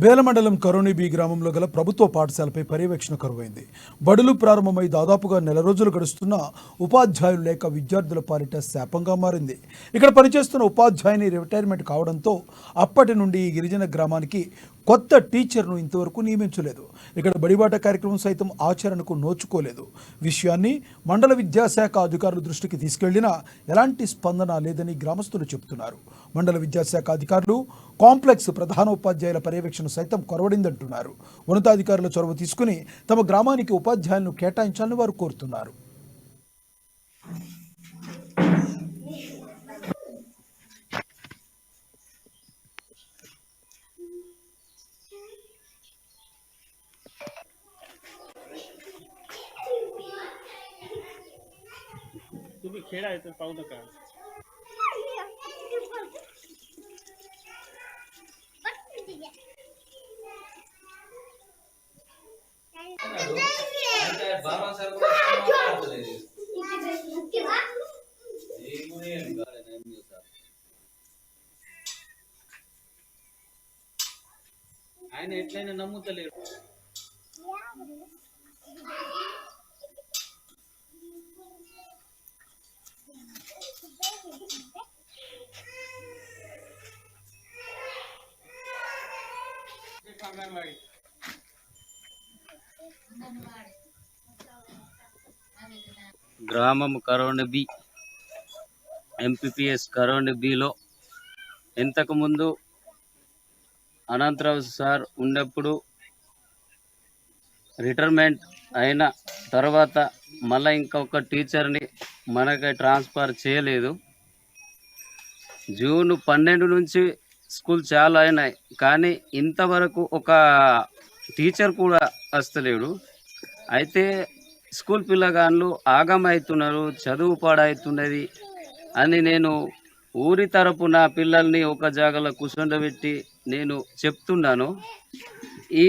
బేలమండలం Caroni B గ్రామంలో గల ప్రభుత్వ పాఠశాలపై పర్యవేక్షణ కరువైంది. బడులు ప్రారంభమై దాదాపుగా నెల రోజులు గడుస్తున్న ఉపాధ్యాయులు లేక విద్యార్థుల పాలిట శాపంగా మారింది. ఇక్కడ పనిచేస్తున్న ఉపాధ్యాయుని రిటైర్మెంట్ కావడంతో అప్పటి నుండి ఈ గిరిజన గ్రామానికి కొత్త టీచర్ను ఇంతవరకు నియమించలేదు. ఇక్కడ బడిబాట కార్యక్రమం సైతం ఆచరణకు నోచుకోలేదు. విషయాన్ని మండల విద్యాశాఖ అధికారుల దృష్టికి తీసుకెళ్లినా ఎలాంటి స్పందన లేదని గ్రామస్తులు చెబుతున్నారు. మండల విద్యాశాఖ అధికారులు కాంప్లెక్స్ ప్రధానోపాధ్యాయుల పర్యవేక్షణ సైతం కొరవడిందంటున్నారు. ఉన్నతాధికారుల చొరవ తీసుకుని తమ గ్రామానికి ఉపాధ్యాయులను కేటాయించాలని వారు కోరుతున్నారు. तुम्ही खेळा आहे तर पाहू नका. ఆయన ఎట్లయినా నమ్ముతలేరు. గ్రామం Caroni B MPPS Caroni below ఇంతకుముందు అనంతరావు సార్ ఉన్నప్పుడు రిటైర్మెంట్ అయిన తర్వాత మళ్ళీ ఇంకొక టీచర్ని మనకి ట్రాన్స్ఫర్ చేయలేదు. జూన్ 12 నుంచి స్కూల్ చాలు అయినాయి, కానీ ఇంతవరకు ఒక టీచర్ కూడా వస్తలేడు. అయితే స్కూల్ పిల్లగాళ్ళు ఆగమవుతున్నారు, చదువు పాడవుతున్నది అని నేను ఊరి తరపున పిల్లల్ని ఒక జాగాలో కూర్చోబెట్టి నేను చెప్తున్నాను. ఈ